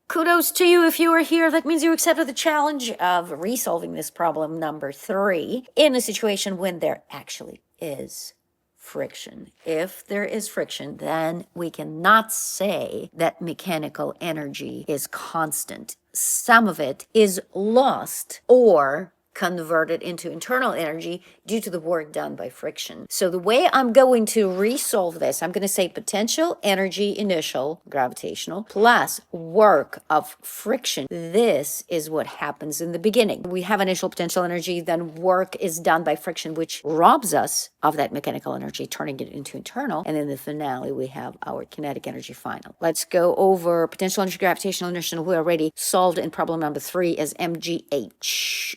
Kudos to you if you are here. That means you accepted the challenge of resolving this problem number 3 in a situation when there actually is friction. If there is friction, then we cannot say that mechanical energy is constant. Some of it is lost or converted into internal energy due to the work done by friction. So the way I'm going to resolve this, I'm going to say potential energy initial gravitational plus work of friction. This is what happens in the beginning. We have initial potential energy, then work is done by friction, which robs us of that mechanical energy, turning it into internal. And in the finale, we have our kinetic energy final. Let's go over potential energy gravitational inertia. We already solved in problem number 3 as MGH.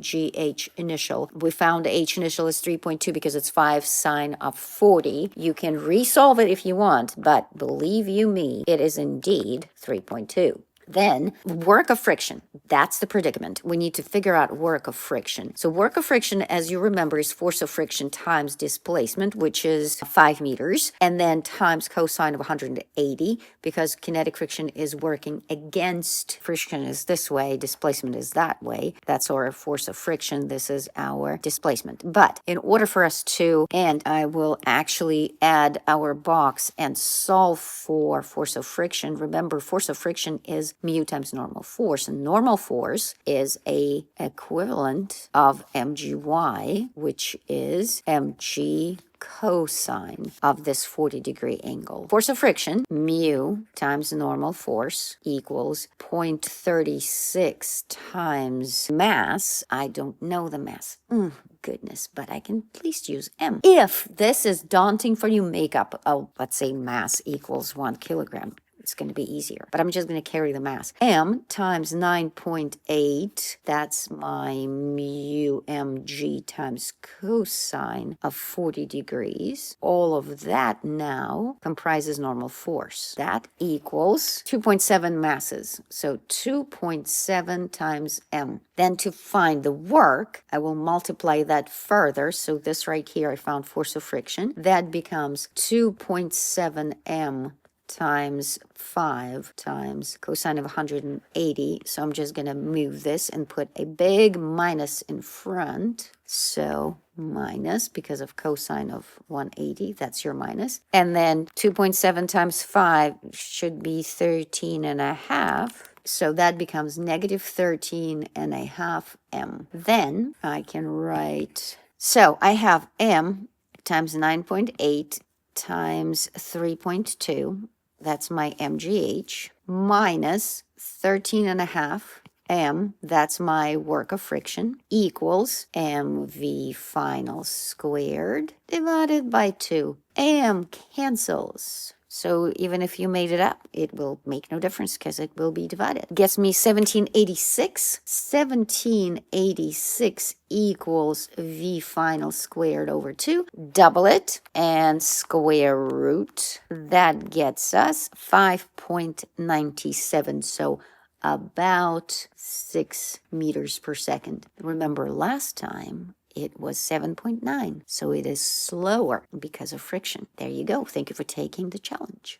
MGH initial. We found H initial is 3.2 because it's 5 sine of 40. You can resolve it if you want, but believe you me, it is indeed 3.2. Then work of friction. That's the predicament. We need to figure out work of friction. So work of friction, as you remember, is force of friction times displacement, which is 5 meters, and then times cosine of 180, because kinetic friction is working against friction is this way, displacement is that way. That's our force of friction. This is our displacement. But in order for us to, and I will actually add our box and solve for force of friction. Remember, force of friction is mu times normal force, and normal force is a equivalent of mgy, which is mg cosine of this 40-degree angle. Force of friction, mu times normal force, equals 0.36 times mass. I don't know the mass. Goodness, but I can at least use m. If this is daunting for you, make up let's say mass equals 1 kilogram. It's going to be easier, but I'm just going to carry the mass. M times 9.8, that's my mu mg times cosine of 40 degrees. All of that now comprises normal force. That equals 2.7 masses. So 2.7 times m. Then to find the work, I will multiply that further. So this right here, I found force of friction. That becomes 2.7 m times 5 times cosine of 180. So I'm just going to move this and put a big minus in front. So minus, because of cosine of 180, that's your minus. And then 2.7 times 5 should be 13 and a half. So that becomes negative 13 and a half m. Then I can write, so I have m times 9.8 times 3.2. That's my MGH, minus 13 and a half m, that's my work of friction, equals mv final squared divided by 2. M cancels. So even if you made it up, it will make no difference because it will be divided. Gets me 1786. 1786 equals v final squared over 2. Double it and square root. That gets us 5.97. So about 6 meters per second. Remember last time it was 7.9, so it is slower because of friction. There you go. Thank you for taking the challenge.